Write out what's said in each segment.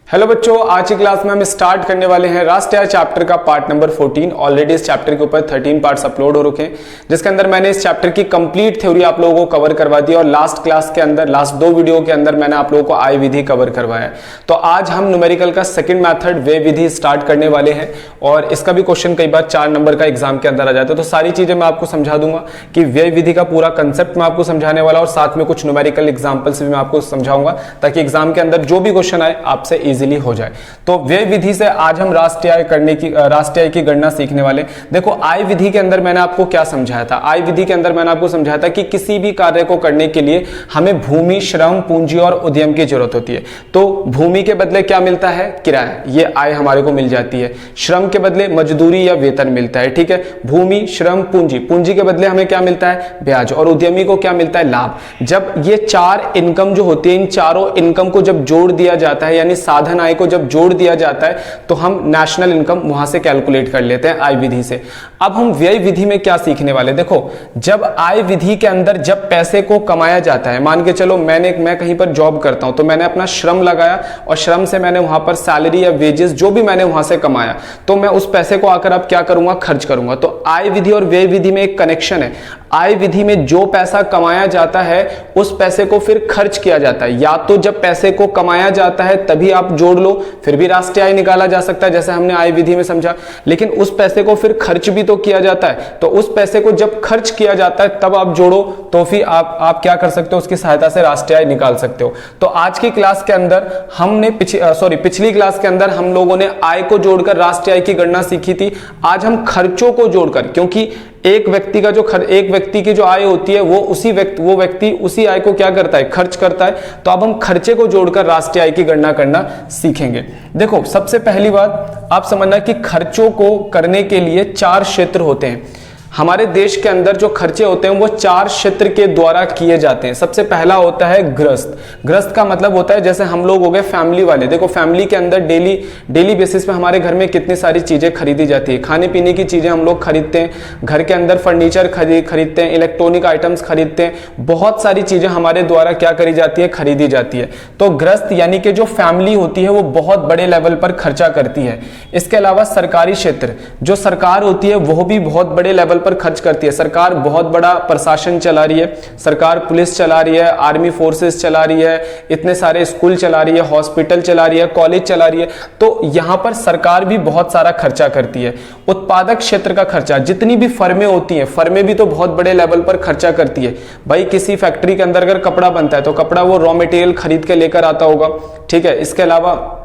Hello बच्चों, आज की क्लास में हम स्टार्ट करने वाले हैं राष्ट्रीय चैप्टर का पार्ट नंबर 14। ऑलरेडी इस चैप्टर के ऊपर 13 पार्ट्स अपलोड हो रखे हैं, जिसके अंदर मैंने इस चैप्टर की कंप्लीट थ्योरी आप लोगों को कवर करवा दी और लास्ट क्लास के अंदर लास्ट 2 वीडियो के अंदर मैंने आप लोगों को आय विधि कवर करवाया। तो आज हम न्यूमेरिकल का सेकंड मेथड व्यय विधि स्टार्ट करने वाले हैं और इसका भी क्वेश्चन कई बार 4 नंबर का एग्जाम के अंदर आ जाता है। तो सारी चीजें मैं आपको समझा दूंगा कि व्यय विधि का पूरा कंसेप्ट मैं आपको समझाने वाला और साथ में कुछ न्यूमेरिकल एग्जाम्पल्स भी मैं आपको समझाऊंगा ताकि एग्जाम के अंदर जो भी क्वेश्चन आए आपसे इजीली हो जाए। तो व्यय विधि से आज हम राष्ट्रीय आय की गणना सीखने वाले। देखो, आय विधि के अंदर मैंने आपको क्या समझाया था? आय विधि के अंदर मैंने आपको समझाया था कि किसी भी कार्य को करने के लिए हमें भूमि, श्रम, पूंजी और उद्यम की जरूरत होती है। तो भूमि के बदले क्या मिलता है? किराया, ये आय हमारे को मिल जाती है। श्रम के बदले मजदूरी या वेतन मिलता है, ठीक है। भूमि, श्रम, पूंजी, पूंजी के बदले हमें क्या मिलता है? ब्याज। और उद्यमी को क्या मिलता है? लाभ। जब ये 4 इनकम जो होती है, इन चारों इनकम को जब जोड़ दिया जाता है, यानी साधन आय को जब जोड़ दिया जाता है, तो हम नेशनल इनकम वहां से कैलकुलेट कर लेते हैं आय विधि से। अब हम व्यय विधि में क्या सीखने वाले? देखो, जब आय विधि के अंदर जब पैसे को कमाया जाता है, मान के चलो मैं कहीं पर जॉब करता हूं, तो मैंने अपना श्रम लगाया और श्रम से मैंने वहां पर सैलरी या वेजेस जो भी मैंने वहां से कमाया, तो मैं उस पैसे को आकर अब क्या करूंगा? खर्च करूंगा। तो आय विधि और व्यय विधि में एक कनेक्शन है। आय विधि में जो पैसा कमाया जाता है उस पैसे को फिर खर्च किया जाता है। या तो जब पैसे को कमाया जाता है तभी आप जोड़ लो, फिर भी राष्ट्रीय आय निकाला जा सकता है जैसे हमने आय विधि में समझा। लेकिन उस पैसे को फिर खर्च भी तो किया जाता है, तो उस पैसे को जब खर्च किया जाता है तब आप जोड़ो, तो फिर आप क्या कर सकते हो? उसकी सहायता से राष्ट्रीय आय निकाल सकते हो। तो आज की क्लास के अंदर हमने पिछली क्लास के अंदर हम लोगों ने आय को जोड़कर राष्ट्रीय आय की गणना सीखी थी। आज हम खर्चों को जोड़कर, क्योंकि एक व्यक्ति की जो आय होती है वो व्यक्ति उसी आय को क्या करता है? खर्च करता है। तो अब हम खर्चे को जोड़कर राष्ट्रीय आय की गणना करना सीखेंगे। देखो, सबसे पहली बात आप समझना कि खर्चों को करने के लिए 4 क्षेत्र होते हैं। हमारे देश के अंदर जो खर्चे होते हैं वो 4 क्षेत्र के द्वारा किए जाते हैं। सबसे पहला होता है गृहस्थ। गृहस्थ का मतलब होता है जैसे हम लोग हो गए फैमिली वाले। देखो, फैमिली के अंदर डेली बेसिस पे हमारे घर में कितनी सारी चीजें खरीदी जाती है। खाने पीने की चीजें हम लोग खरीदते हैं, घर के अंदर फर्नीचर खरीदते हैं, इलेक्ट्रॉनिक आइटम्स खरीदते हैं, बहुत सारी चीजें हमारे द्वारा क्या करी जाती है? खरीदी जाती है। तो गृहस्थ यानी कि जो फैमिली होती है वो बहुत बड़े लेवल पर खर्चा करती है। इसके अलावा सरकारी क्षेत्र, जो सरकार होती है वो भी बहुत बड़े लेवल पर खर्च करती है। सरकार बहुत बड़ा प्रशासन चला रही है, सरकार पुलिस चला रही है, आर्मी फोर्सेस चला रही है, इतने सारे स्कूल चला रही है, हॉस्पिटल चला रही है, कॉलेज चला रही है। तो यहां पर सरकार भी बहुत सारा खर्चा करती है। उत्पादक क्षेत्र का खर्चा, जितनी भी फर्में होती हैं, फर्में भी तो बहुत बड़े लेवल पर खर्चा करती है। भाई, किसी फैक्ट्री के अंदर अगर कपड़ा बनता है तो कपड़ा वो रॉ मटेरियल खरीद के लेकर आता होगा, ठीक है। इसके अलावा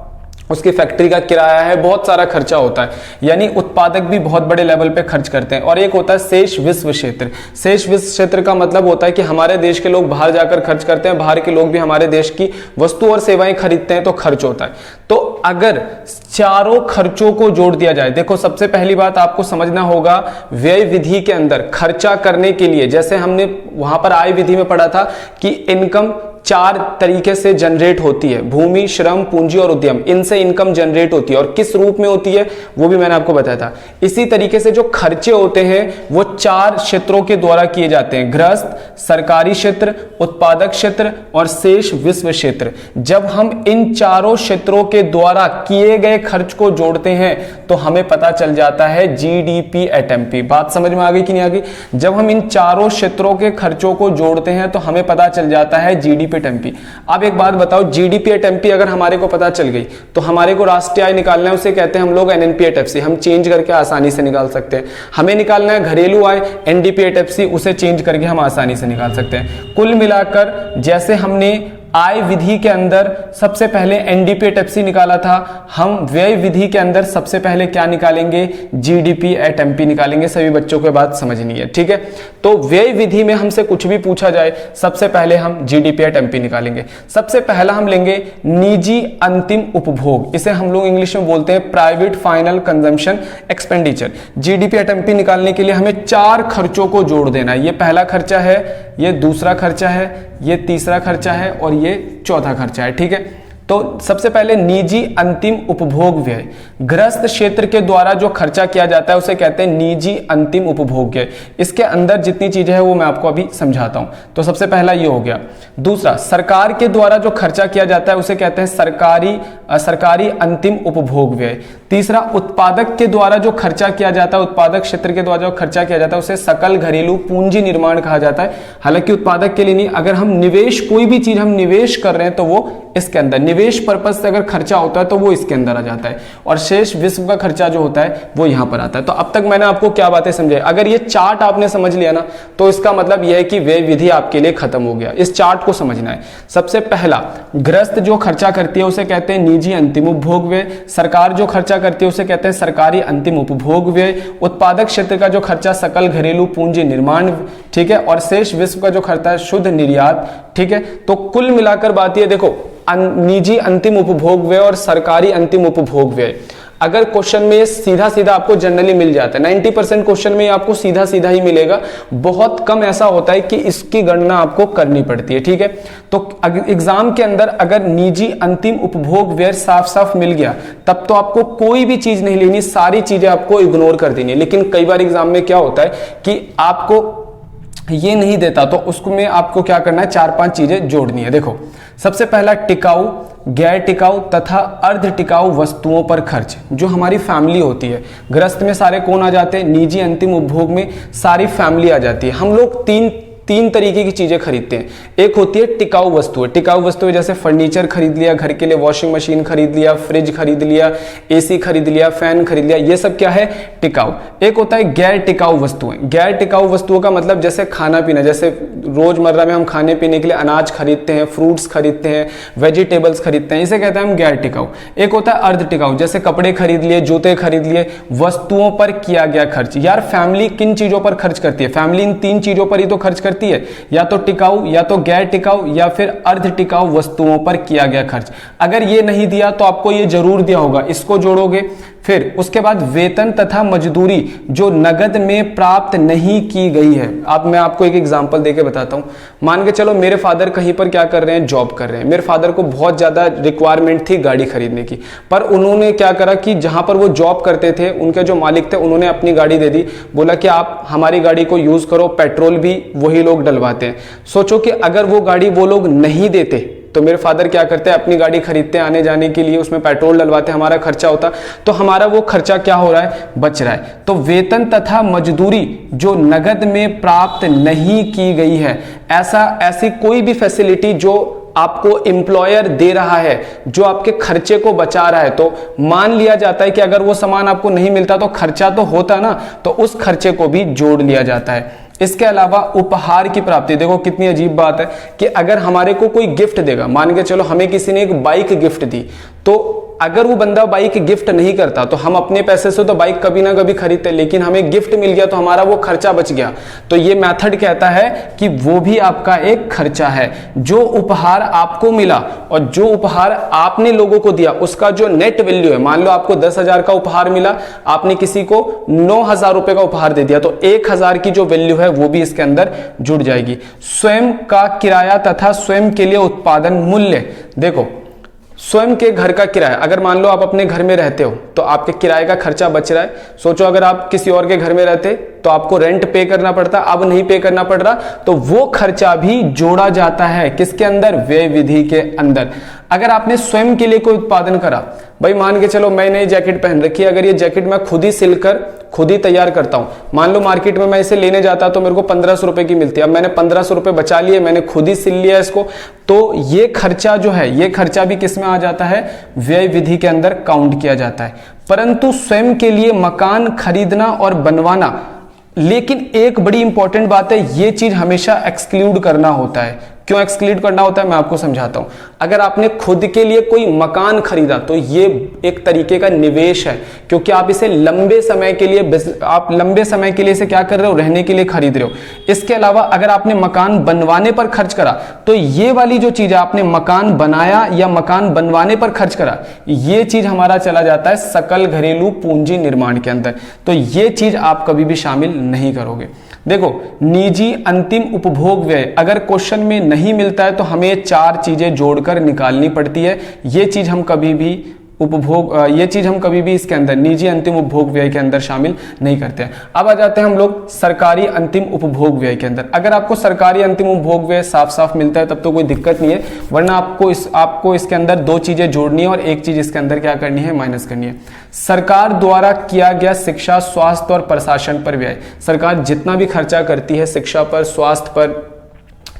उसकी फैक्ट्री का किराया है, बहुत सारा खर्चा होता है। यानी उत्पादक भी बहुत बड़े लेवल पे खर्च करते हैं। और एक होता है शेष विश्व क्षेत्र। शेष विश्व क्षेत्र का मतलब होता है कि हमारे देश के लोग बाहर जाकर खर्च करते हैं, बाहर के लोग भी हमारे देश की वस्तु और सेवाएं खरीदते हैं, तो खर्च होता है। तो अगर चारों खर्चों को जोड़ दिया जाए, देखो सबसे पहली बात आपको समझना होगा, व्यय विधि के अंदर खर्चा करने के लिए, जैसे हमने वहां पर आय विधि में पढ़ा था कि इनकम 4 तरीके से जनरेट होती है। भूमि, श्रम, पूंजी और उद्यम, इनसे इनकम जनरेट होती है। और किस रूप में होती है वो भी मैंने आपको बताया था। इसी तरीके से जो खर्चे होते हैं वो 4 क्षेत्रों के द्वारा किए जाते हैं: गृहस्थ, सरकारी क्षेत्र, उत्पादक क्षेत्र और शेष विश्व क्षेत्र। जब हम इन चारों क्षेत्रों के द्वारा किए गए खर्च को जोड़ते हैं तो हमें पता चल जाता है जीडीपी एट एमपी। बात समझ में आ गई कि नहीं आ गई? जब हम इन चारों क्षेत्रों के खर्चों को जोड़ते हैं तो हमें पता चल जाता है जीडीपी एट एमपी। अब एक बात बताओ, जीडीपी एट एमपी अगर हमारे को पता चल गई तो हमारे को राष्ट्रीय आय निकालना है, उसे कहते हैं हम लोग एनएनपी एट एफसी। हम चेंज करके आसानी से निकाल सकते हैं। हमें निकालना है घरेलू आय, एनडीपी एट एफसी, उसे चेंज करके हम आसानी से निकाल सकते हैं। कुल मिलाकर जैसे हमने आय विधि के अंदर सबसे पहले एनडीपी एट एफसी निकाला था, हम व्यय विधि के अंदर सबसे पहले क्या निकालेंगे? जीडीपी एट एमपी निकालेंगे। सभी बच्चों को बात समझनी है, ठीक है। तो व्यय विधि में हमसे कुछ भी पूछा जाए, सबसे पहले हम जीडीपी एट एमपी निकालेंगे। सबसे पहला हम लेंगे निजी अंतिम उपभोग, इसे हम लोग इंग्लिश में बोलते हैं private final consumption expenditure. GDP at MP निकालने के लिए हमें 4 खर्चों को जोड़ देना है। ये पहला खर्चा है, ये दूसरा खर्चा है, ये तीसरा खर्चा है और ये चौथा खर्चा है, ठीक है। तो सबसे पहले निजी अंतिम उपभोग व्यय, गृहस्थ क्षेत्र के द्वारा जो खर्चा किया जाता है उसे कहते हैं निजी अंतिम उपभोग व्यय। इसके अंदर जितनी चीजें हैं वो मैं आपको अभी समझाता हूं। तो सबसे पहला ये हो गया। दूसरा, सरकार के द्वारा जो खर्चा किया जाता है उसे कहते हैं सरकारी अंतिम उपभोग व्यय। तीसरा, उत्पादक के द्वारा जो खर्चा किया जाता है, उत्पादक क्षेत्र के द्वारा जो खर्चा किया जाता है उसे सकल घरेलू पूंजी निर्माण कहा जाता है। हालांकि उत्पादक के लिए नहीं, अगर हम निवेश, कोई भी चीज हम निवेश कर रहे हैं तो वो इसके अंदर, निवेश पर्पज से अगर खर्चा होता है तो वो इसके अंदर आ जाता है, और शेष विश्व का खर्चा जो होता है वो यहां पर आता है। तो अब तक मैंने आपको क्या बातें समझाई, अगर ये चार्ट आपने समझ लिया ना तो इसका मतलब यह है कि व्यय विधि आपके लिए खत्म हो गया। इस चार्ट को समझना है। सबसे पहला, गृहस्थ जो खर्चा करती है उसे कहते हैं निजी अंतिम उपभोग व्यय। सरकार जो खर्चा करती है उसे कहते हैं सरकारी अंतिम उपभोग व्यय। उत्पादक क्षेत्र का जो खर्चा सकल घरेलू पूंजी निर्माण, ठीक है, और शेष विश्व का जो खर्चा है शुद्ध निर्यात, ठीक है। तो कुल मिलाकर बात ये देखो, निजी अंतिम उपभोग व्यय और सरकारी अंतिम उपभोग व्यय, अगर क्वेश्चन में ये सीधा सीधा आपको जनरली मिल जाता है, 90% क्वेश्चन में आपको सीधा सीधा ही मिलेगा। बहुत कम ऐसा होता है कि इसकी गणना आपको करनी पड़ती है, ठीक है। तो एग्जाम के अंदर अगर निजी अंतिम उपभोग व्यय साफ साफ मिल गया तब तो आपको कोई भी चीज नहीं लेनी, सारी चीजें आपको इग्नोर कर देनी है। लेकिन कई बार एग्जाम में क्या होता है कि आपको ये नहीं देता, तो उसको में आपको क्या करना है, 4-5 चीजें जोड़नी है। देखो, सबसे पहला, टिकाऊ, गैर टिकाऊ तथा अर्ध टिकाऊ वस्तुओं पर खर्च। जो हमारी फैमिली होती है, गृहस्थ में सारे कौन आ जाते हैं, निजी अंतिम उपभोग में सारी फैमिली आ जाती है। हम लोग तीन तरीके की चीजें खरीदते हैं। एक होती है टिकाऊ वस्तुएं। टिकाऊ वस्तुएं जैसे फर्नीचर खरीद लिया, घर के लिए वॉशिंग मशीन खरीद लिया, फ्रिज खरीद लिया, एसी खरीद लिया, फैन खरीद लिया, ये सब क्या है, टिकाऊ। एक होता है गैर टिकाऊ वस्तुएं। गैर टिकाऊ वस्तुओं का मतलब जैसे खाना पीना, जैसे रोजमर्रा में हम खाने पीने के लिए अनाज खरीदते हैं, फ्रूट्स खरीदते हैं, वेजिटेबल्स खरीदते हैं, इसे कहते हैं हम गैर टिकाऊ। एक होता है अर्ध टिकाऊ, जैसे कपड़े खरीद लिए, जूते खरीद लिए, वस्तुओं पर किया गया खर्च। यार फैमिली किन चीजों पर खर्च करती है, फैमिली इन 3 चीजों पर ही तो खर्च करती है, या तो टिकाऊ, या तो गैर टिकाऊ, या फिर अर्ध टिकाऊ वस्तुओं पर किया गया खर्च। अगर ये नहीं दिया तो आपको ये जरूर दिया होगा, इसको जोड़ोगे। फिर उसके बाद वेतन तथा मजदूरी जो नगद में प्राप्त नहीं की गई है। अब मैं आपको एक एग्जांपल देके बताता हूं। मान के चलो मेरे फादर कहीं पर क्या कर रहे हैं, जॉब कर रहे हैं। मेरे फादर को बहुत ज्यादा रिक्वायरमेंट थी गाड़ी खरीदने की, पर उन्होंने क्या करा कि जहां पर वो जॉब करते थे उनके जो मालिक थे उन्होंने अपनी गाड़ी दे दी, बोला कि आप हमारी गाड़ी को यूज करो, पेट्रोल भी वही लोग डलवाते हैं। सोचो कि अगर वो गाड़ी वो लोग नहीं देते तो मेरे फादर क्या करते हैं, अपनी गाड़ी खरीदते हैं आने जाने के लिए, उसमें पेट्रोल डलवाते, हमारा खर्चा होता, तो हमारा वो खर्चा क्या हो रहा है, बच रहा है। तो वेतन तथा मजदूरी जो नगद में प्राप्त नहीं की गई है, ऐसी कोई भी फैसिलिटी जो आपको एम्प्लॉयर दे रहा है, जो आपके खर्चे को बचा रहा है, तो मान लिया जाता है कि अगर वो सामान आपको नहीं मिलता तो खर्चा तो होता ना, तो उस खर्चे को भी जोड़ लिया जाता है। इसके अलावा उपहार की प्राप्ति, देखो कितनी अजीब बात है कि अगर हमारे को कोई गिफ्ट देगा, मान के चलो हमें किसी ने एक बाइक गिफ्ट दी, तो अगर वो बंदा बाइक गिफ्ट नहीं करता तो हम अपने पैसे से तो बाइक कभी ना कभी खरीदते, लेकिन हमें गिफ्ट मिल गया तो हमारा वो खर्चा बच गया। तो ये मेथड कहता है कि वो भी आपका एक खर्चा है। जो उपहार आपको मिला और जो उपहार आपने लोगों को दिया उसका जो नेट वैल्यू है, मान लो आपको 10,000 का उपहार मिला, आपने किसी को 9,000 रुपए का उपहार दे दिया, तो 1,000 की जो वैल्यू है वो भी इसके अंदर जुड़ जाएगी। स्वयं का किराया तथा स्वयं के लिए उत्पादन मूल्य, देखो स्वयं के घर का किराया, अगर मान लो आप अपने घर में रहते हो तो आपके किराए का खर्चा बच रहा है। सोचो अगर आप किसी और के घर में रहते तो आपको रेंट पे करना पड़ता, अब नहीं पे करना पड़ रहा, तो वो खर्चा भी जोड़ा जाता है किसके अंदर, व्यय विधि के अंदर। अगर आपने स्वयं के लिए कोई उत्पादन करा, भाई मान के चलो मैंने जैकेट पहन रखी है, अगर ये जैकेट मैं खुद ही सिलकर खुद ही तैयार करता हूं, मान लो मार्केट में मैं इसे लेने जाता तो मेरे को 1500 रुपए की मिलती है, अब मैंने 1500 रुपए बचा लिए, मैंने खुद ही सिल लिया इसको, तो ये खर्चा जो है, ये खर्चा भी किस में आ जाता है, व्यय विधि के अंदर काउंट किया जाता है। परंतु स्वयं के लिए मकान खरीदना और बनवाना, लेकिन एक बड़ी इंपॉर्टेंट बात है, ये चीज हमेशा एक्सक्लूड करना होता है। क्यों एक्सक्लूड करना होता है मैं आपको समझाता हूं। अगर आपने खुद के लिए कोई मकान खरीदा तो ये एक तरीके का निवेश है, क्योंकि आप इसे लंबे समय के लिए, आप लंबे समय के लिए इसे क्या कर रहे हो, रहने के लिए खरीद रहे हो। इसके अलावा अगर आपने मकान बनवाने पर खर्च करा तो ये वाली जो चीज है, आपने मकान बनाया या मकान बनवाने पर खर्च करा, ये चीज हमारा चला जाता है सकल घरेलू पूंजी निर्माण के अंदर, तो ये चीज आप कभी भी शामिल नहीं करोगे। देखो निजी अंतिम उपभोग व्यय अगर क्वेश्चन में नहीं मिलता है तो हमें 4 चीजें जोड़कर निकालनी पड़ती है। ये चीज हम कभी भी इसके अंदर निजी अंतिम उपभोग व्यय के अंदर शामिल नहीं करते हैं। अब आ जाते हैं हम लोग सरकारी अंतिम उपभोग व्यय के अंदर। अगर आपको सरकारी अंतिम उपभोग व्यय साफ साफ मिलता है तब तो कोई दिक्कत नहीं है, वरना आपको इसके अंदर 2 चीजें जोड़नी है और 1 चीज इसके अंदर क्या करनी है, माइनस करनी है। सरकार द्वारा किया गया शिक्षा, स्वास्थ्य और प्रशासन पर व्यय। सरकार जितना भी खर्चा करती है शिक्षा पर, स्वास्थ्य पर,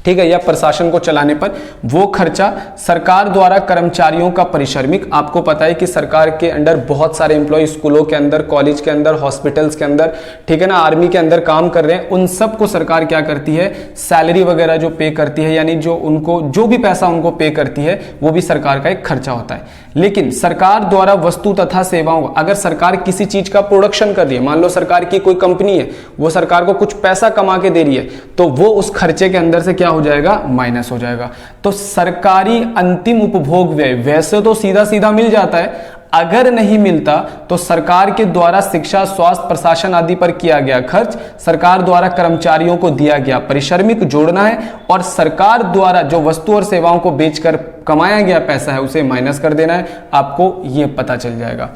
ठीक है, या प्रशासन को चलाने पर, वो खर्चा सरकार द्वारा कर्मचारियों का परिश्रमिक। आपको पता है कि सरकार के अंडर बहुत सारे एम्प्लॉय स्कूलों के अंदर, कॉलेज के अंदर, हॉस्पिटल्स के अंदर, ठीक है ना, आर्मी के अंदर काम कर रहे हैं, उन सब को सरकार क्या करती है, सैलरी वगैरह जो पे करती है, यानी जो उनको जो भी पैसा उनको पे करती है वो भी सरकार का एक खर्चा होता है। लेकिन सरकार द्वारा वस्तु तथा सेवाओं, अगर सरकार किसी चीज का प्रोडक्शन कर रही है, मान लो सरकार की कोई कंपनी है, वो सरकार को कुछ पैसा कमा के दे रही है, तो वो उस खर्चे के अंदर से क्या हो जाएगा, माइनस हो जाएगा। तो सरकारी अंतिम उपभोग व्यय वैसे तो सीधा सीधा मिल जाता है, अगर नहीं मिलता तो सरकार के द्वारा शिक्षा, स्वास्थ्य, प्रशासन आदि पर किया गया खर्च, सरकार द्वारा कर्मचारियों को दिया गया परिश्रमिक जोड़ना है, और सरकार द्वारा जो वस्तु और सेवाओं को बेचकर कमाया गया पैसा है उसे माइनस कर देना है। आपको यह पता चल जाएगा।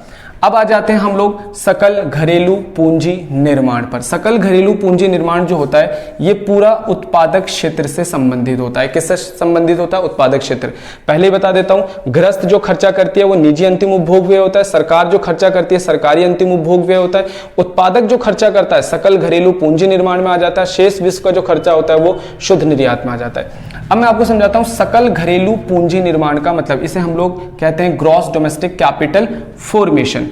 अब आ जाते हैं हम लोग सकल घरेलू पूंजी निर्माण पर। सकल घरेलू पूंजी निर्माण जो होता है ये पूरा उत्पादक क्षेत्र से संबंधित होता है। किससे संबंधित होता है, उत्पादक क्षेत्र। पहले ही बता देता हूं, गृहस्थ जो खर्चा करती है वो निजी अंतिम उपभोग व्यय होता है, सरकार जो खर्चा करती है सरकारी अंतिम उपभोग व्यय होता है, उत्पादक जो खर्चा करता है सकल घरेलू पूंजी निर्माण में आ जाता है, शेष विश्व का जो खर्चा होता है वो शुद्ध निर्यात में आ जाता है। अब मैं आपको समझाता हूं सकल घरेलू पूंजी निर्माण का मतलब, इसे हम लोग कहते हैं ग्रॉस डोमेस्टिक कैपिटल फॉर्मेशन।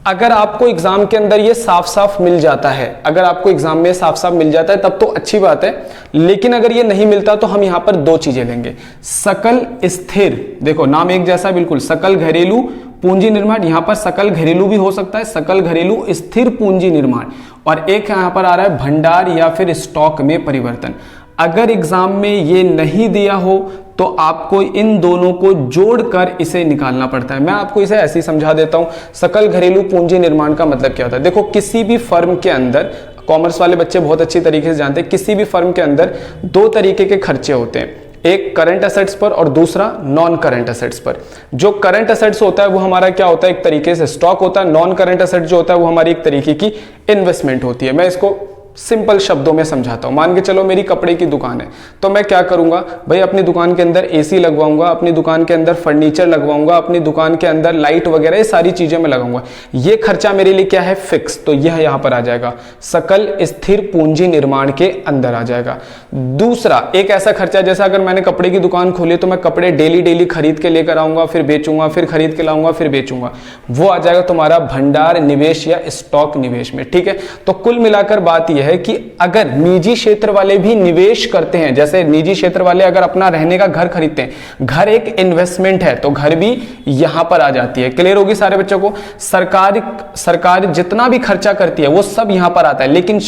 अगर आपको एग्जाम के अंदर ये साफ साफ मिल जाता है, अगर आपको एग्जाम में साफ साफ मिल जाता है तब तो अच्छी बात है, लेकिन अगर ये नहीं मिलता तो हम यहां पर 2 चीजें लेंगे। सकल स्थिर, देखो नाम एक जैसा बिल्कुल, सकल घरेलू पूंजी निर्माण, यहां पर सकल घरेलू भी हो सकता है, सकल घरेलू स्थिर पूंजी निर्माण, और एक यहां पर आ रहा है भंडार या फिर स्टॉक में परिवर्तन। अगर एग्जाम में ये नहीं दिया हो तो आपको इन दोनों को जोड़कर इसे निकालना पड़ता है। मैं आपको इसे ऐसे ही समझा देता हूं। सकल घरेलू पूंजी निर्माण का मतलब क्या होता है, देखो किसी भी फर्म के अंदर, कॉमर्स वाले बच्चे बहुत अच्छी तरीके से जानते हैं, किसी भी फर्म के अंदर 2 तरीके के खर्चे होते हैं, एक करंट एसेट्स पर और दूसरा नॉन करंट एसेट्स पर। जो करंट एसेट्स होता है वो हमारा क्या होता है, एक तरीके से स्टॉक होता है। नॉन करंट एसेट जो होता है वो हमारी एक तरीके की इन्वेस्टमेंट होती है। मैं इसको सिंपल शब्दों में समझाता हूं। मान के चलो मेरी कपड़े की दुकान है, तो मैं क्या करूंगा भाई, अपनी दुकान के अंदर एसी लगवाऊंगा, अपनी दुकान के अंदर फर्नीचर लगवाऊंगा, अपनी दुकान के अंदर लाइट वगैरह, ये सारी चीजें मैं लगाऊंगा। ये खर्चा मेरे लिए क्या है, फिक्स, तो यह यहां पर आ जाएगा, सकल स्थिर पूंजी निर्माण के अंदर आ जाएगा। दूसरा एक ऐसा खर्चा, जैसा अगर मैंने कपड़े की दुकान खोली तो मैं कपड़े डेली खरीद के लेकर आऊंगा, फिर बेचूंगा, फिर खरीद के लाऊंगा, फिर बेचूंगा, वो आ जाएगा तुम्हारा भंडार निवेश या स्टॉक निवेश में। ठीक है, तो कुल मिलाकर बात यह है कि अगर निजी क्षेत्र वाले भी निवेश करते हैं, जैसे निजी क्षेत्र वाले अगर अपना रहने का घर खरीदते हैं, घर एक इन्वेस्टमेंट है, तो घर भी यहां पर आ जाती है। क्लियर होगी सारे बच्चों को। सरकार जितना भी खर्चा करती है वो सब यहां पर आता है, लेकिन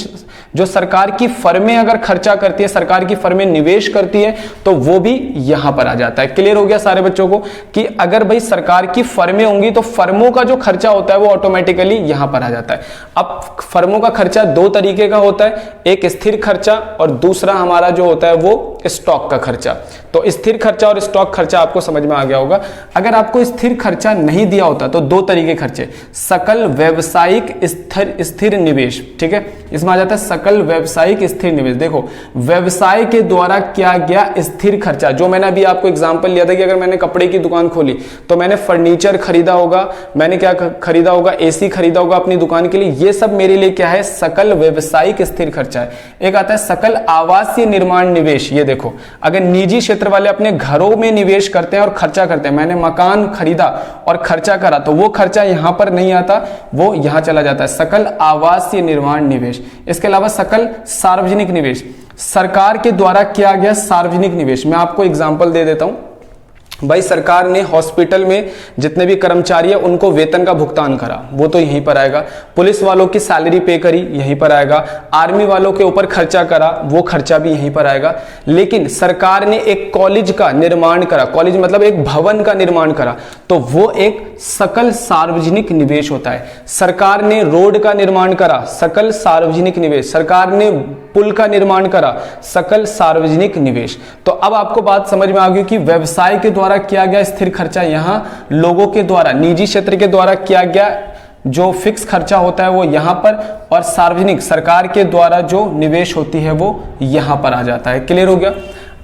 जो सरकार की फर्में अगर खर्चा करती है, सरकार की फर्में निवेश करती है, तो वो भी यहां पर आ जाता है। क्लियर हो गया सारे बच्चों को कि अगर भाई सरकार की फर्में होंगी तो फर्मों का जो खर्चा होता है वो ऑटोमेटिकली यहां पर आ जाता है। अब फर्मों का खर्चा 2 तरीके का होता है, एक स्थिर खर्चा और दूसरा हमारा जो होता है वो स्टॉक का खर्चा। तो स्थिर खर्चा और स्टॉक खर्चा आपको समझ में आ गया होगा। अगर आपको स्थिर खर्चा नहीं दिया होता तो 2 तरीके खर्चे, सकल व्यावसायिक स्थिर निवेश, ठीक है, इसमें आ जाता है सकल व्यावसायिक स्थिर निवेश। देखो व्यवसाय के द्वारा किया गया स्थिर खर्चा, जो मैंने अभी आपको एग्जांपल लिया था कि अगर मैंने कपड़े की दुकान खोली तो मैंने फर्नीचर खरीदा होगा, मैंने क्या खरीदा होगा, एसी खरीदा होगा अपनी दुकान के लिए, ये सब मेरे लिए क्या है, सकल व्यावसायिक स्थिर खर्चा है। एक आता है सकल आवासीय निर्माण निवेश। ये देखो अगर निजी क्षेत्र वाले अपने घरों में निवेश करते हैं और खर्चा करते हैं, मैंने मकान खरीदा और खर्चा करा, तो वो खर्चा यहां पर नहीं आता, वो यहां चला जाता है, सकल आवासीय निर्माण निवेश। इसके अलावा सकल सार्वजनिक निवेश, सरकार के द्वारा किया गया सार्वजनिक निवेश। मैं आपको एग्जांपल दे देता हूं। भाई सरकार ने हॉस्पिटल में जितने भी कर्मचारी है उनको वेतन का भुगतान करा, वो तो यहीं पर आएगा। पुलिस वालों की सैलरी पे करी, यहीं पर आएगा। आर्मी वालों के ऊपर खर्चा करा, वो खर्चा भी यहीं पर आएगा। लेकिन सरकार ने एक कॉलेज का निर्माण करा, कॉलेज मतलब एक भवन का निर्माण करा, तो वो एक सकल सार्वजनिक निवेश होता है। सरकार ने रोड का निर्माण करा, सकल सार्वजनिक निवेश। सरकार ने पुल का निर्माण करा, सकल सार्वजनिक निवेश। तो अब आपको बात समझ में आ गई कि व्यवसाय के द्वारा किया गया स्थिर खर्चा यहां लोगों के द्वारा, निजी क्षेत्र के द्वारा किया गया जो फिक्स खर्चा होता है वो यहां पर, और सार्वजनिक सरकार के द्वारा जो निवेश होती है वो यहां पर आ जाता है। क्लियर हो गया।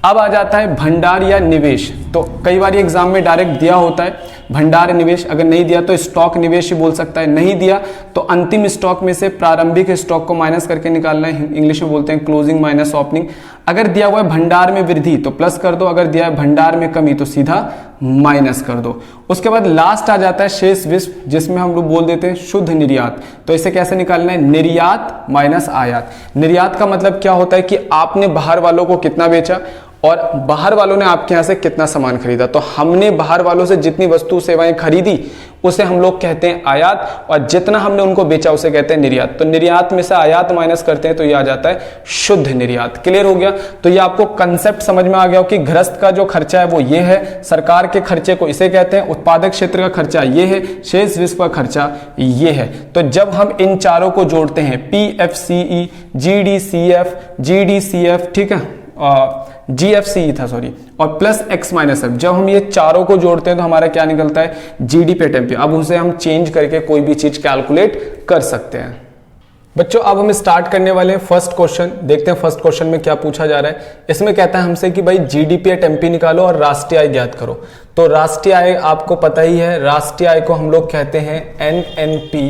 अब आ जाता है भंडार या निवेश। तो कई बार एग्जाम में डायरेक्ट दिया होता है भंडार निवेश, अगर नहीं दिया तो स्टॉक निवेश ही बोल सकता है, नहीं दिया तो अंतिम स्टॉक में से प्रारंभिक स्टॉक को माइनस करके निकालना है, इंग्लिश में बोलते हैं क्लोजिंग माइनस ओपनिंग। अगर दिया हुआ है भंडार में वृद्धि तो प्लस कर दो, अगर दिया है भंडार में कमी तो सीधा माइनस कर दो। उसके बाद लास्ट आ जाता है शेष विश्व, जिसमें हम लोग बोल देते हैं शुद्ध निर्यात। तो इसे कैसे निकालना है, निर्यात माइनस आयात। निर्यात का मतलब क्या होता है कि आपने बाहर वालों को कितना बेचा और बाहर वालों ने आपके यहां से कितना सामान खरीदा। तो हमने बाहर वालों से जितनी वस्तु सेवाएं खरीदी उसे हम लोग कहते हैं आयात, और जितना हमने उनको बेचा उसे कहते हैं निर्यात। तो निर्यात में से आयात माइनस करते हैं तो ये आ जाता है शुद्ध निर्यात। क्लियर हो गया। तो ये आपको कंसेप्ट समझ में आ गया कि गृहस्थ का जो खर्चा है वो ये है, सरकार के खर्चे को इसे कहते हैं, उत्पादक क्षेत्र का खर्चा ये है, शेष विश्व का खर्चा ये है। तो जब हम इन चारों को जोड़ते हैं PFCE, GDCF, GDCF, ठीक है, GFCE था सॉरी, और प्लस X माइनस F, जब हम ये चारों को जोड़ते हैं तो हमारा क्या निकलता है, GDP एट एमपी। अब उसे हम चेंज करके कोई भी चीज कैलकुलेट कर सकते हैं। बच्चों अब हम स्टार्ट करने वाले हैं फर्स्ट क्वेश्चन। देखते हैं फर्स्ट क्वेश्चन में क्या पूछा जा रहा है। इसमें कहता है हमसे कि भाई GDP एट एमपी निकालो और राष्ट्रीय आय ज्ञात करो। तो राष्ट्रीय आय आपको पता ही है, राष्ट्रीय आय को हम लोग कहते हैं NNP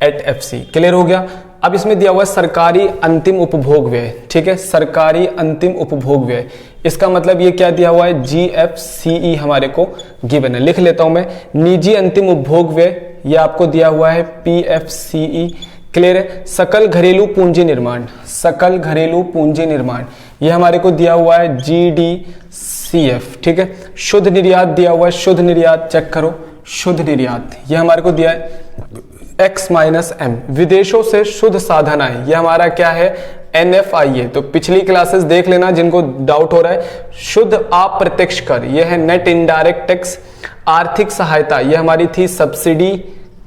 एट FC। क्लियर हो गया। अब इसमें दिया हुआ है सरकारी अंतिम उपभोग व्यय, ठीक है, सरकारी अंतिम उपभोग व्यय। इसका मतलब ये क्या दिया हुआ है, GFCE हमारे को गिवन है। लिख लेता हूं मैं, निजी अंतिम उपभोग व्यय, ये आपको दिया हुआ है PFCE। क्लियर है। सकल घरेलू पूंजी निर्माण, सकल घरेलू पूंजी निर्माण, ये हमारे को दिया हुआ है GDCF। ठीक है। शुद्ध निर्यात दिया हुआ है, शुद्ध निर्यात चेक करो, शुद्ध निर्यात ये हमारे को दिया है X माइनस M। विदेशों से शुद्ध साधन आए, ये हमारा क्या है, NFIA। तो पिछली क्लासेस देख लेना जिनको डाउट हो रहा है। शुद्ध अप्रत्यक्ष कर, ये है नेट इनडायरेक्ट टैक्स। आर्थिक सहायता, ये हमारी थी सब्सिडी।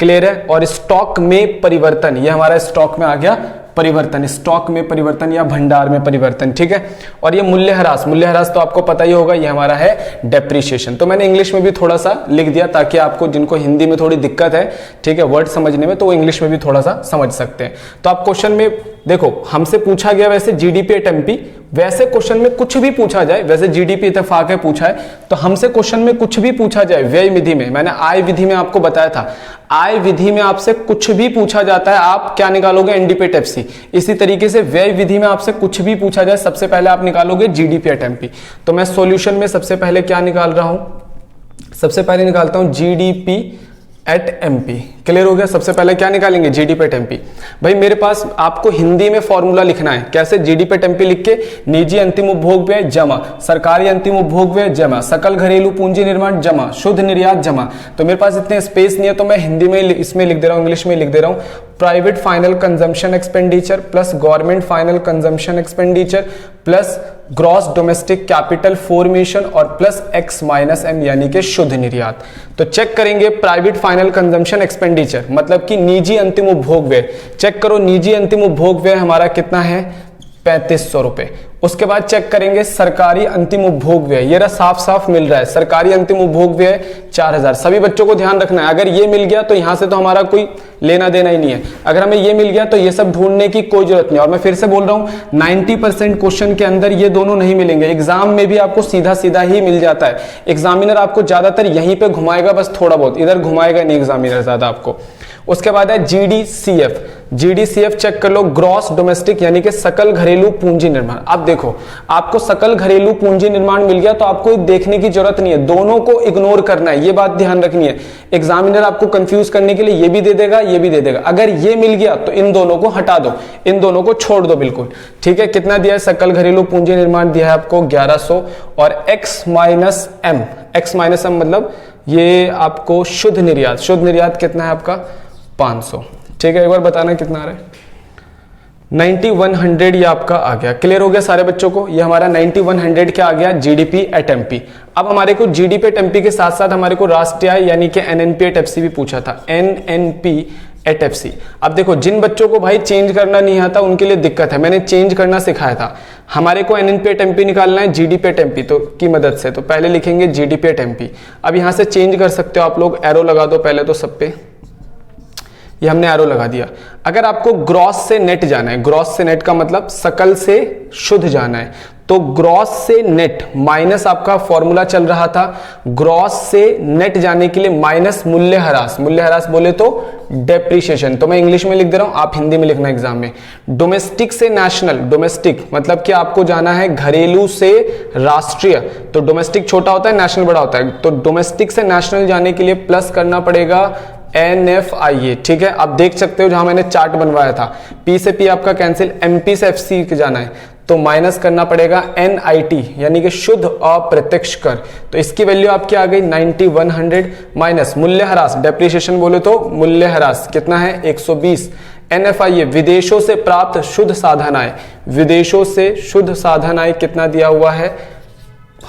क्लियर है। और स्टॉक में परिवर्तन, ये हमारा स्टॉक में आ गया परिवर्तन, स्टॉक में परिवर्तन या भंडार में परिवर्तन। ठीक है। और ये मूल्यह्रास, मूल्यह्रास तो आपको पता ही होगा, ये हमारा है डेप्रिसिएशन। तो मैंने इंग्लिश में भी थोड़ा सा लिख दिया ताकि आपको जिनको हिंदी में थोड़ी दिक्कत है, ठीक है, वर्ड समझने में, तो वो इंग्लिश में भी थोड़ा सा समझ सकते हैं। तो आप क्वेश्चन में देखो, हमसे पूछा गया वैसे GDP एट एमपी, वैसे क्वेश्चन में कुछ भी पूछा जाए, वैसे GDP इत्तेफाक है पूछा है, तो हमसे क्वेश्चन में कुछ भी पूछा जाए, व्यय विधि में, मैंने आय विधि में आपको बताया था, आय विधि में आपसे कुछ भी पूछा जाता है, आप क्या निकालोगे, NDP एट FC। इसी तरीके से व्यय विधि में आपसे कुछ भी पूछा जाए, सबसे पहले आप निकालोगे GDP एट MP। तो मैं सॉल्यूशन में सबसे पहले क्या निकाल रहा हूं, सबसे पहले निकालता हूं GDP एट MP। क्लियर हो गया। सबसे पहले क्या निकालेंगे, GDP एट MP। भाई मेरे पास आपको हिंदी में फॉर्मूला लिखना है, कैसे, GDP एट MP लिख के निजी अंतिम उपभोग व्यय जमा सरकारी अंतिम उपभोग व्यय जमा सकल घरेलू पूंजी निर्माण जमा शुद्ध निर्यात जमा। तो मेरे पास इतने स्पेस नहीं है तो मैं हिंदी में इसमें लिख दे रहा हूं, इंग्लिश में लिख दे रहा हूं, private final consumption expenditure plus government final consumption expenditure plus gross domestic capital formation और प्लस X माइनस M, यानी कि शुद्ध निर्यात। तो चेक करेंगे प्राइवेट फाइनल कंजम्पशन एक्सपेंडिचर मतलब कि निजी अंतिम उपभोग व्यय। चेक करो निजी अंतिम उपभोग व्यय हमारा कितना है, 3500 रुपए। उसके बाद चेक करेंगे सरकारी अंतिम उपभोग व्यय, ये रहा साफ साफ मिल रहा है, सरकारी अंतिम उपभोग व्यय 4000। सभी बच्चों को ध्यान रखना है, अगर ये मिल गया तो यहां से तो हमारा कोई लेना देना ही नहीं है, अगर हमें ये मिल गया तो ये सब ढूंढने की कोई जरूरत नहीं। और मैं फिर से बोल रहा हूं 90% क्वेश्चन के अंदर ये दोनों नहीं मिलेंगे, एग्जाम में भी आपको सीधा सीधा ही मिल जाता है। एग्जामिनर आपको ज्यादातर यहीं पे घुमाएगा, बस थोड़ा बहुत, इधर घुमाएगा नहीं एग्जामिनर ज्यादा आपको। उसके बाद है GDCF, GDCF चेक कर लो, ग्रॉस डोमेस्टिक यानी कि सकल घरेलू पूंजी निर्माण। अब देखो आपको सकल घरेलू पूंजी निर्माण मिल गया तो आपको देखने की जरूरत नहीं है, दोनों को इग्नोर करना है, ये बात ध्यान रखनी है। एग्जामिनर आपको कंफ्यूज करने के लिए ये भी दे देगा, ये भी दे देगा। अगर ये मिल गया तो इन दोनों को हटा दो, इन दोनों को छोड़ दो बिल्कुल। ठीक है। कितना दिया है, सकल घरेलू पूंजी निर्माण दिया है आपको 1100 और X minus M, X minus M मतलब ये आपको शुद्ध निर्यात, शुद्ध निर्यात कितना है आपका 500। ठीक है। एक बार बताना कितना आ रहा है, 9100 ये आपका आ गया। क्लियर हो गया सारे बच्चों को, ये हमारा 9100 क्या आ गया, GDP एट MP। अब हमारे को GDP एट MP के साथ साथ हमारे को राष्ट्रीय आय यानी कि NNP एट FC भी पूछा था, NNP एट एफ सी। अब देखो जिन बच्चों को भाई चेंज करना नहीं आता उनके लिए दिक्कत है, मैंने चेंज करना सिखाया था। हमारे को एनएनपी एट एमपी निकालना है जीडीपी एट एमपी तो की मदद से, तो पहले लिखेंगे जीडीपी एट एमपी। अब यहां से चेंज कर सकते हो आप लोग, एरो लगा दो पहले तो सब पे, ये हमने एरो लगा दिया। अगर आपको ग्रॉस से नेट जाना है, ग्रॉस से नेट का मतलब सकल से शुद्ध जाना है, तो ग्रॉस से नेट माइनस आपका फॉर्मूला चल रहा था, ग्रॉस से नेट जाने के लिए माइनस मूल्यह्रास, मूल्यह्रास बोले तो डेप्रिसिएशन, तो मैं इंग्लिश में लिख दे रहा हूं, आप हिंदी में लिखना एग्जाम में। डोमेस्टिक से नेशनल, डोमेस्टिक मतलब कि आपको जाना है घरेलू से राष्ट्रीय, तो डोमेस्टिक छोटा होता है नेशनल बड़ा होता है, तो डोमेस्टिक से नेशनल जाने के लिए प्लस करना पड़ेगा NFIA, ठीक है। आप देख सकते हो जहां मैंने चार्ट बनवाया था, P से P आपका कैंसिल, MP से FC के जाना है तो माइनस करना पड़ेगा NIT यानी कि शुद्ध अप्रत्यक्ष कर, तो इसकी वैल्यू आपकी आ गई 9100 माइनस मूल्यह्रास, डेप्रिसिएशन बोले तो मूल्यह्रास कितना है 120। NFIA विदेशों से प्राप्त शुद्ध साधन आय, विदेशों से शुद्ध साधन आय कितना दिया हुआ है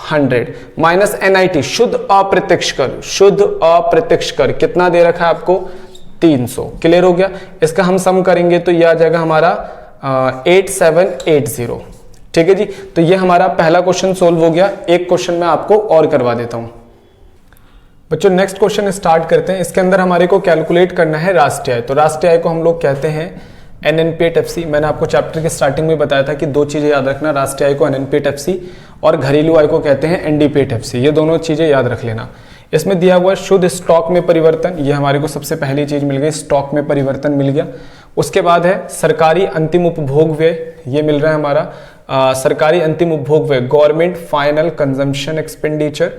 100 माइनस NIT शुद्ध अप्रत्यक्ष कर, शुद्ध अप्रत्यक्ष कर कितना दे रखा है आपको 300। क्लियर हो गया। इसका हम सम करेंगे तो यह आ जाएगा हमारा 8780, ठीक है जी। तो ये हमारा पहला क्वेश्चन सोल्व हो गया। एक क्वेश्चन मैं आपको और करवा देता हूं बच्चों। नेक्स्ट क्वेश्चन स्टार्ट करते हैं। इसके अंदर हमारे को कैलकुलेट करना है राष्ट्रीय आय, तो राष्ट्रीय आय को हम लोग कहते हैं एनएनपी एट एफसी। मैंने आपको चैप्टर के स्टार्टिंग में बताया था कि दो चीजें याद रखना, राष्ट्रीय आय को एनएनपी एट एफसी और घरेलू आय को कहते हैं एनडीपी एट एफसी, ये दोनों चीजें याद रख लेना। इसमें दिया हुआ शुद्ध स्टॉक में परिवर्तन, ये हमारे को सबसे पहली चीज मिल गई, स्टॉक में परिवर्तन मिल गया। उसके बाद है सरकारी अंतिम उपभोग व्यय, ये मिल रहा है हमारा सरकारी अंतिम उपभोग व्यय, गवर्नमेंट फाइनल कंजम्पशन एक्सपेंडिचर।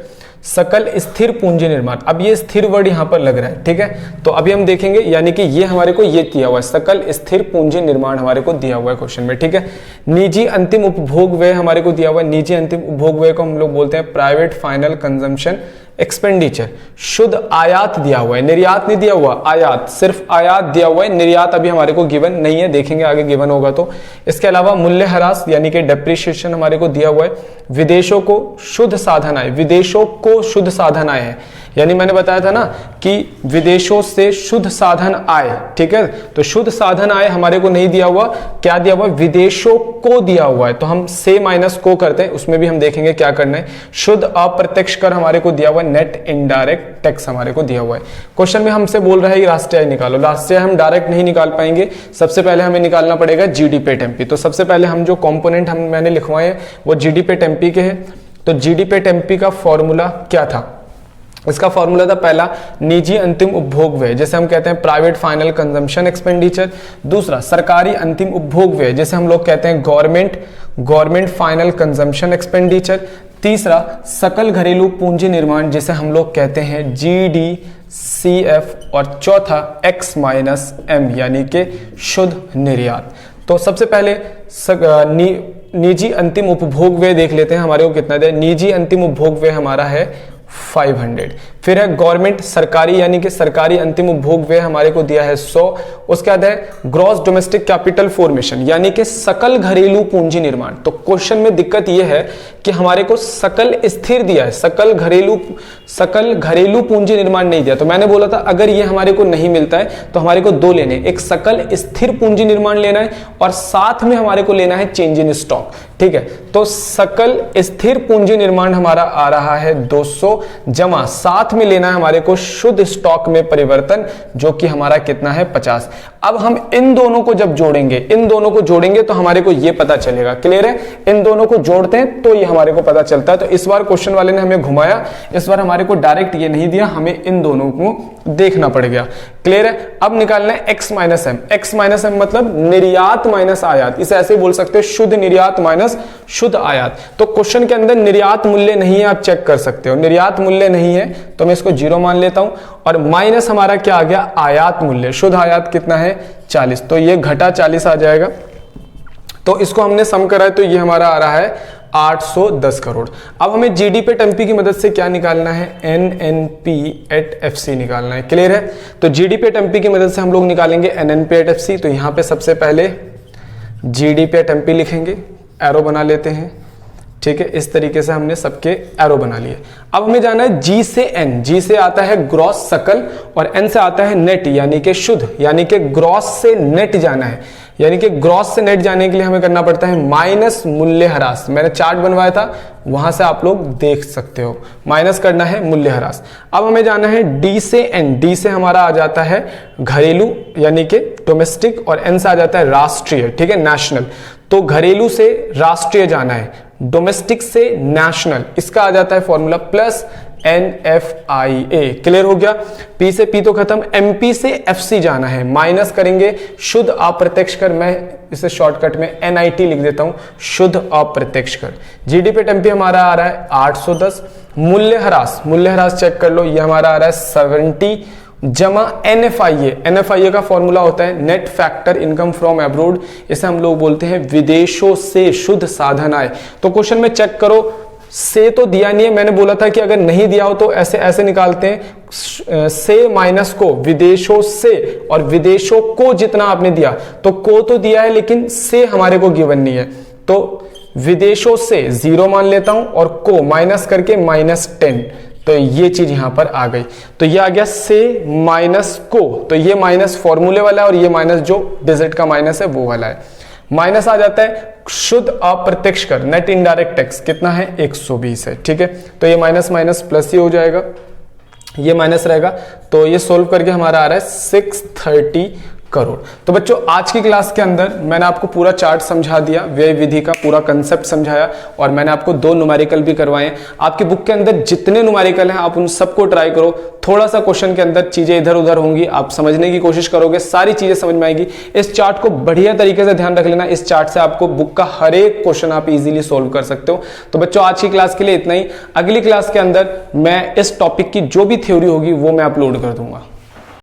सकल स्थिर पूंजी निर्माण, अब ये स्थिर वर्ड यहां पर लग रहा है, ठीक है, तो अभी हम देखेंगे, यानी कि ये हमारे को ये दिया हुआ है, सकल स्थिर पूंजी निर्माण हमारे को दिया हुआ है क्वेश्चन में, ठीक है। निजी अंतिम उपभोग व्यय हमारे को दिया हुआ है, निजी अंतिम उपभोग व्यय को हम लोग बोलते हैं प्राइवेट फाइनल कंजम्पशन एक्सपेंडिचर। शुद्ध आयात दिया हुआ है, निर्यात नहीं दिया हुआ, आयात, सिर्फ आयात दिया हुआ है, निर्यात अभी हमारे को गिवन नहीं है, देखेंगे आगे गिवन होगा तो। इसके अलावा मूल्यह्रास यानी कि डेप्रिसिएशन हमारे को दिया हुआ है। विदेशों को शुद्ध साधन आय, विदेशों को शुद्ध साधन आय है, यानी मैंने बताया था ना कि विदेशों से शुद्ध साधन आय, ठीक है, तो शुद्ध साधन आय हमारे को नहीं दिया हुआ, क्या दिया हुआ, विदेशों को दिया हुआ है, तो हम से माइनस को करते हैं, उसमें भी हम देखेंगे क्या करना है। शुद्ध अप्रत्यक्ष कर हमारे को दिया हुआ है, नेट इनडायरेक्ट टैक्स हमारे को दिया हुआ है। क्वेश्चन में हमसे बोल रहा है कि राष्ट्रीय आय निकालो, राष्ट्रीय आय हम डायरेक्ट नहीं निकाल पाएंगे, सबसे पहले हमें निकालना पड़ेगा जीडीपी एट एमपी। तो सबसे पहले हम जो कंपोनेंट मैंने लिखवाए हैं वो जीडीपी एट एमपी के हैं। तो जीडीपी एट एमपी का फॉर्मूला क्या था, इसका फॉर्मूला था पहला निजी अंतिम उपभोग व्यय, जैसे हम कहते हैं प्राइवेट फाइनल कंजम्पशन एक्सपेंडिचर। दूसरा सरकारी अंतिम उपभोग व्यय, जैसे हम लोग कहते हैं गवर्नमेंट फाइनल कंजम्पशन एक्सपेंडिचर। तीसरा सकल घरेलू पूंजी निर्माण, जिसे हम लोग कहते हैं GDCF। और चौथा X माइनस M यानी कि शुद्ध निर्यात। तो सबसे पहले निजी अंतिम उपभोग व्यय देख लेते हैं, हमारे को कितना दे। निजी अंतिम उपभोग व्यय हमारा है 500। फिर है गवर्नमेंट सरकारी, यानी कि सरकारी अंतिम उपभोग व्यय हमारे को दिया है 100। उसके बाद है ग्रॉस डोमेस्टिक कैपिटल फॉर्मेशन, यानी कि सकल घरेलू पूंजी निर्माण। तो क्वेश्चन में दिक्कत यह है कि हमारे को सकल स्थिर दिया है, सकल घरेलू पूंजी निर्माण नहीं दिया। तो मैंने बोला था अगर ये हमारे को नहीं मिलता है तो हमारे को दो लेने, एक सकल स्थिर पूंजी निर्माण लेना है और साथ में हमारे को लेना है चेंज इन स्टॉक, ठीक है। तो सकल स्थिर पूंजी निर्माण हमारा आ रहा है 200 जमा साथ में लेना है हमारे को शुद्ध स्टॉक में परिवर्तन, जो कि हमारा कितना है 50। अब हम इन दोनों को जब जोड़ेंगे तो हमारे को ये पता चलेगा। क्लियर है, इन दोनों को जोड़ते हैं तो ये हमारे को पता चलता है। तो इस बार क्वेश्चन वाले ने हमें घुमाया, इस बार हमारे को डायरेक्ट ये नहीं दिया, हमें इन दोनों को देखना पड़ गया। क्लियर है, अब निकालना है X minus M। X minus M मतलब निर्यात माइनस आयात, इसे ऐसे बोल सकते हैं शुद्ध निर्यात माइनस शुद्ध आयात। तो क्वेश्चन के अंदर निर्यात मूल्य नहीं है, आप चेक कर सकते हो, निर्यात मूल्य नहीं है तो मैं इसको 0 मान लेता हूं। और माइनस हमारा क्या आ गया, आयात मूल्य, शुद्ध आयात कितना है 40, तो ये घटा 40 आ जाएगा। तो इसको हमने सम करा है तो ये हमारा आ रहा है 810 करोड़। अब हमें जीडीपी एट एमपी की मदद से क्या निकालना है, एनएनपी एट एफसी निकालना है। क्लियर है, तो जीडीपी एट एमपी की मदद से हम लोग निकालेंगे एनएनपी एट एफसी। तो यहां पे सबसे पहले जीडीपी एट एमपी लिखेंगे, एरो बना लेते हैं, ठीक है, इस तरीके से हमने सबके एरो बना लिए। अब हमें जाना है जी से एन। जी से आता है ग्रॉस सकल और एन से आता है नेट यानी कि शुद्ध, यानी कि ग्रॉस से नेट जाना है, यानी कि ग्रॉस से नेट जाने के लिए हमें करना पड़ता है माइनस मूल्यह्रास। मैंने चार्ट बनवाया था, वहां से आप लोग देख सकते हो, माइनस करना है मूल्यह्रास। अब हमें जाना है डी से एन। डी से हमारा आ जाता है घरेलू यानी कि डोमेस्टिक और एन से आ जाता है राष्ट्रीय, ठीक है, नेशनल। तो घरेलू से राष्ट्रीय जाना है, डोमेस्टिक से नेशनल, इसका आ जाता है फॉर्मूला प्लस NFIA। क्लियर हो गया। P से P तो खत्म, MP से FC जाना है, माइनस करेंगे शुद्ध अप्रत्यक्ष कर, मैं इसे शॉर्टकट में NIT लिख देता हूं, शुद्ध अप्रत्यक्ष कर। GD पे टेम्पी हमारा आ रहा है 810। मूल्यह्रास, मूल्यह्रास चेक कर लो, ये हमारा आ रहा है 70 जमा NFIA। NFIA का फॉर्मूला होता है net factor income from abroad, इसे हम लोग बोलते हैं विदेशों से शुद्ध साधन आय। तो क्वेश्चन में चेक करो, से तो दिया नहीं है, मैंने बोला था कि अगर नहीं दिया हो तो ऐसे ऐसे निकालते हैं, से माइनस को, विदेशों से और विदेशों को जितना आपने दिया, तो को तो दिया है लेकिन से हमारे को गिवन नहीं है, तो विदेशों से 0 मान लेता हूं और को माइनस करके -10, तो ये चीज यहां पर आ गई। तो ये आ गया से माइनस को, तो ये माइनस फॉर्मूले वाला है और ये माइनस जो डिजिट का माइनस है वो वाला है। माइनस आ जाता है शुद्ध अप्रत्यक्ष कर, नेट इनडायरेक्ट टैक्स कितना है 120 है, ठीक है। तो ये माइनस माइनस प्लस ही हो जाएगा, ये माइनस रहेगा, तो ये सोल्व करके हमारा आ रहा है 630 करोड़। तो बच्चों आज की क्लास के अंदर मैंने आपको पूरा चार्ट समझा दिया, व्यय विधि का पूरा कंसेप्ट समझाया और मैंने आपको 2 न्यूमेरिकल भी करवाए। आपकी बुक के अंदर जितने न्यूमेरिकल हैं आप उन सबको ट्राई करो, थोड़ा सा क्वेश्चन के अंदर चीजें इधर उधर होंगी, आप समझने की कोशिश करोगे, सारी चीजें समझ में आएगी। इस चार्ट को बढ़िया तरीके से ध्यान रख लेना, इस चार्ट से आपको बुक का हर एक क्वेश्चन आप इजीली सोल्व कर सकते हो। तो बच्चों आज की क्लास के लिए इतना ही, अगली क्लास के अंदर मैं इस टॉपिक की जो भी थ्योरी होगी वो मैं अपलोड कर दूंगा।